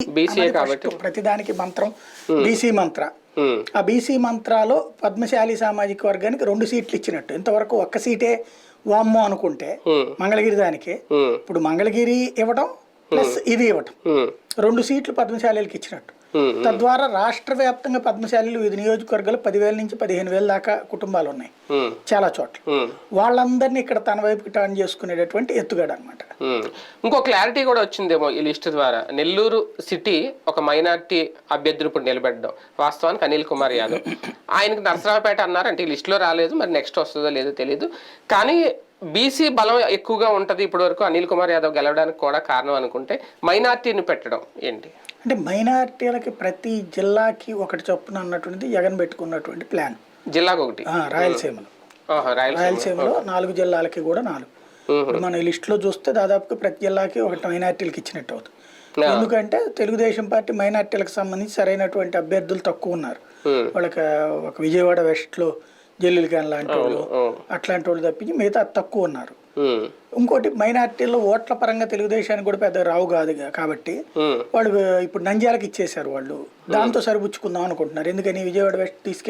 ప్రతిదానికి మంత్రం బీసీ మంత్ర. ఆ బీసీ మంత్రాలో పద్మశాలి సామాజిక వర్గానికి 2 సీట్లు ఇచ్చినట్టు. ఇంతవరకు ఒక్క సీటే వామ్మో అనుకుంటే మంగళగిరి దానికి ఇప్పుడు మంగళగిరి ఇవ్వడం ప్లస్ ఇది ఇవ్వటం 2 సీట్లు పద్మశాలీలకు ఇచ్చినట్టు. తద్వారా రాష్ట్ర వ్యాప్తంగా పద్మశాలీలు 5 నియోజకవర్గాలు 10,000 నుంచి 15,000 దాకా కుటుంబాలు ఉన్నాయి చాలా చోట్ల. వాళ్ళందరినీ ఇక్కడ తన వైపుకి టర్న్ చేసుకునేటటువంటి ఎత్తుగడ అనమాట. ఇంకో క్లారిటీ కూడా వచ్చిందేమో ఈ లిస్ట్ ద్వారా. నెల్లూరు సిటీ ఒక మైనార్టీ అభ్యర్థులు ఇప్పుడు నిలబెట్టడం వాస్తవానికి అనిల్ కుమార్ యాదవ్. ఆయనకి నరసరావుపేట అన్నారు, అంటే ఈ లిస్టులో రాలేదు, మరి నెక్స్ట్ వస్తుందో లేదో తెలియదు. కానీ బీసీ బలం ఎక్కువగా ఉంటుంది ఇప్పటి వరకు అనిల్ కుమార్ యాదవ్ గెలవడానికి కూడా కారణం అనుకుంటే మైనార్టీని పెట్టడం ఏంటి అంటే మైనార్టీలకి ప్రతి జిల్లాకి ఒకటి చొప్పున అన్నటువంటిది జగన్ పెట్టుకున్నటువంటి ప్లాన్. జిల్లాకు ఒకటి రాయలసీమలో 4 జిల్లాలకి కూడా 4. ఇప్పుడు మన లిస్టులో చూస్తే దాదాపుగా ప్రతి జిల్లాకి ఒకటి మైనార్టీలకు ఇచ్చినట్టు అవుతుంది. ఎందుకంటే తెలుగుదేశం పార్టీ మైనార్టీలకు సంబంధించి సరైనటువంటి అభ్యర్థులు తక్కువ ఉన్నారు. వాళ్ళకి ఒక విజయవాడ వెస్ట్లో జల్లులు కానీ లాంటి వాళ్ళు అట్లాంటి వాళ్ళు తప్పించి మిగతా తక్కువ ఉన్నారు. ఇంకోటి మైనార్టీలో ఓట్ల పరంగా తెలుగుదేశానికి కూడా పెద్ద రావు కాదు కాబట్టి వాళ్ళు ఇప్పుడు నంద్యాలకు ఇచ్చేసారు. వాళ్ళు దాంతో సరిపుచ్చుకుందాం అనుకుంటున్నారు. ఎందుకని విజయవాడ వెస్ట్ తీసుకెళ్ళి